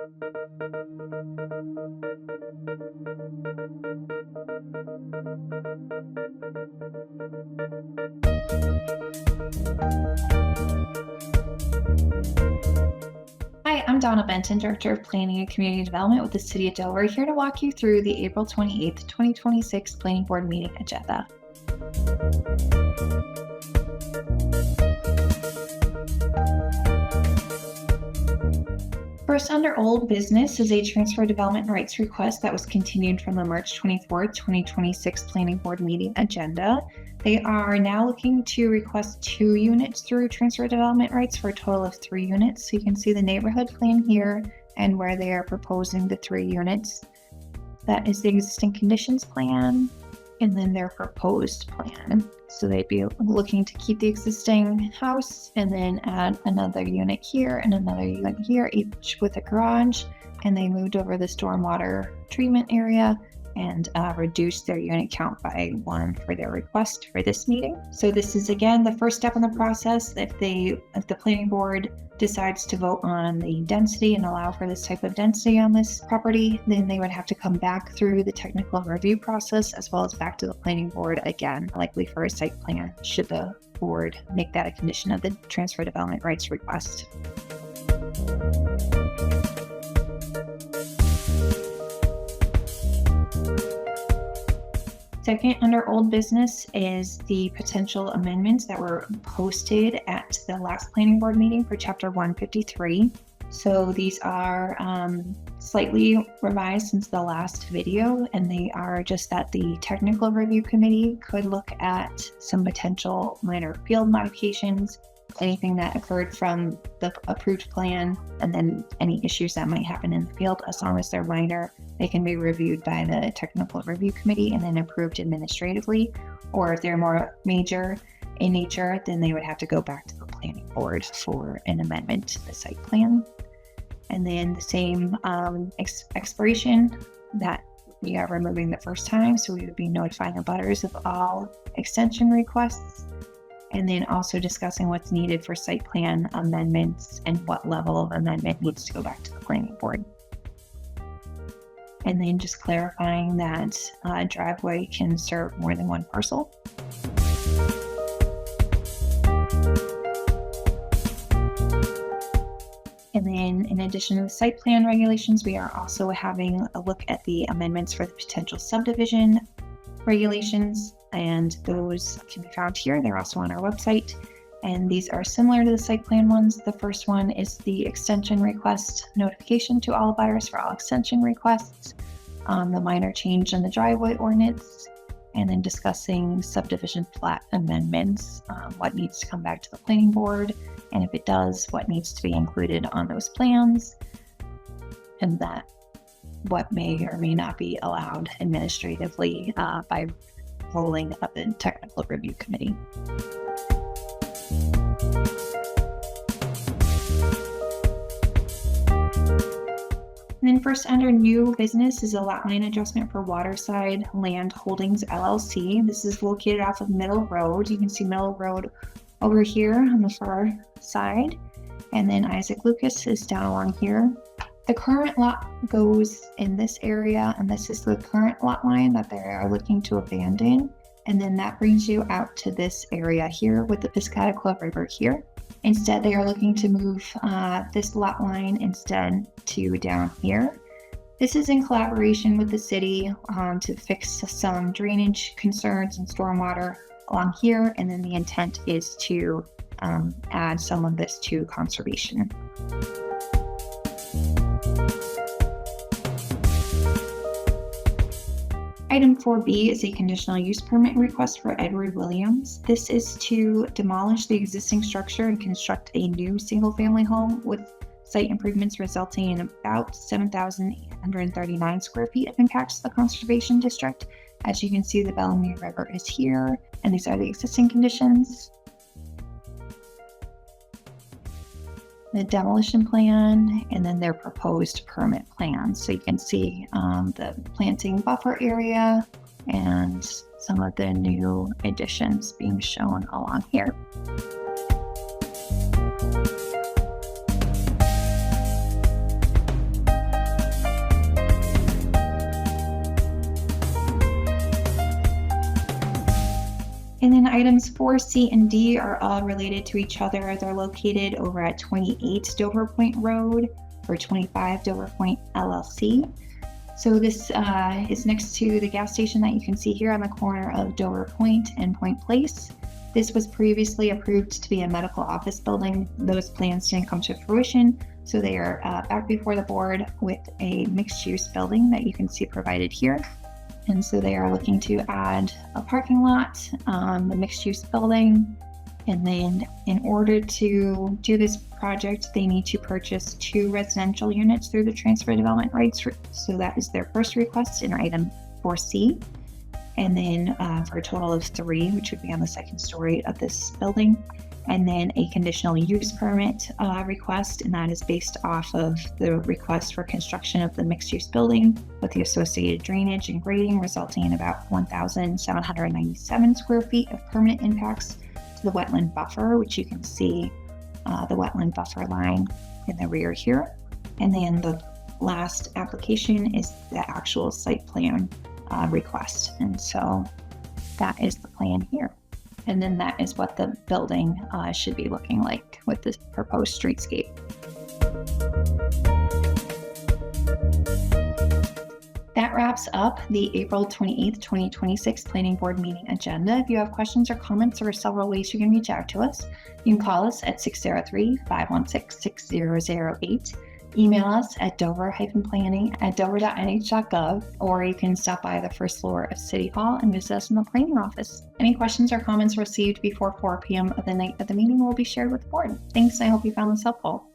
Hi, I'm Donna Benton, Director of Planning and Community Development with the City of Delaware, here to walk you through the April 28th, 2026 Planning Board meeting agenda. First, under old business is a transfer development rights request that was continued from the March 24th, 2026 Planning Board meeting agenda. They are now looking to request 2 units through transfer development rights for a total of 3 units. So you can see the neighborhood plan here and where they are proposing the 3 units. That is the existing conditions plan and then their proposed plan. So they'd be looking to keep the existing house and then add another unit here and another unit here, each with a garage. And they moved over the stormwater treatment area and reduced their unit count by 1 for their request for this meeting. So this is again the first step in the process. If the planning board decides to vote on the density and allow for this type of density on this property, then they would have to come back through the technical review process as well as back to the planning board again, likely for a site plan, should the board make that a condition of the transfer development rights request. Second, under old business is the potential amendments that were posted at the last planning board meeting for chapter 153. So these are slightly revised since the last video, and they are just that the technical review committee could look at some potential minor field modifications, anything that occurred from the approved plan, and then any issues that might happen in the field. As long as they're minor, they can be reviewed by the technical review committee and then approved administratively. Or if they're more major in nature, then they would have to go back to the planning board for an amendment to the site plan. And then the same expiration that we are removing the first time, so we would be notifying abutters of all extension requests. And then also discussing what's needed for site plan amendments and what level of amendment needs to go back to the planning board. And then just clarifying that a driveway can serve more than one parcel. And then in addition to the site plan regulations, we are also having a look at the amendments for the potential subdivision regulations, and those can be found here. They're also on our website, and these are similar to the site plan ones. The first one is the extension request notification to all abutters for all extension requests, the minor change in the driveway ordinance, and then discussing subdivision plat amendments, what needs to come back to the planning board, and if it does, what needs to be included on those plans, and that what may or may not be allowed administratively by rolling up the technical review committee. And then first, under new business, is a lot line adjustment for Waterside Land Holdings LLC. This is located off of Middle Road. You can see Middle Road over here on the far side, and then Isaac Lucas is down along here. The current lot goes in this area, and this is the current lot line that they are looking to abandon. And then that brings you out to this area here with the Piscataqua River here. Instead, they are looking to move this lot line instead to down here. This is in collaboration with the city to fix some drainage concerns and stormwater along here. And then the intent is to add some of this to conservation. Item 4B is a conditional use permit request for Edward Williams. This is to demolish the existing structure and construct a new single-family home with site improvements resulting in about 7,839 square feet of impacts to the conservation district. As you can see, the Bellamy River is here, and these are the existing conditions. The demolition plan, and then their proposed permit plan. So you can see the planting buffer area and some of the new additions being shown along here. then items 4, C, and D are all related to each other. They're located over at 28 Dover Point Road or 25 Dover Point LLC. So this is next to the gas station that you can see here on the corner of Dover Point and Point Place. This was previously approved to be a medical office building. Those plans didn't come to fruition, so they are back before the board with a mixed-use building that you can see provided here. And so they are looking to add a parking lot, the mixed-use building, and then in order to do this project, they need to purchase 2 residential units through the transfer development rights. So that is their first request in item 4C. And then for a total of 3, which would be on the second story of this building. And then a conditional use permit request, and that is based off of the request for construction of the mixed-use building with the associated drainage and grading, resulting in about 1,797 square feet of permanent impacts to the wetland buffer, which you can see the wetland buffer line in the rear here. And then the last application is the actual site plan request. And so that is the plan here. And then that is what the building should be looking like with this proposed streetscape. That wraps up the April 28th, 2026 Planning Board meeting agenda. If you have questions or comments, there are several ways you can reach out to us. You can call us at 603-516-6008. Email us at dover-planning@dover.nh.gov, or you can stop by the first floor of City Hall and visit us in the planning office. Any questions or comments received before 4 p.m. of the night of the meeting will be shared with the board. Thanks, I hope you found this helpful.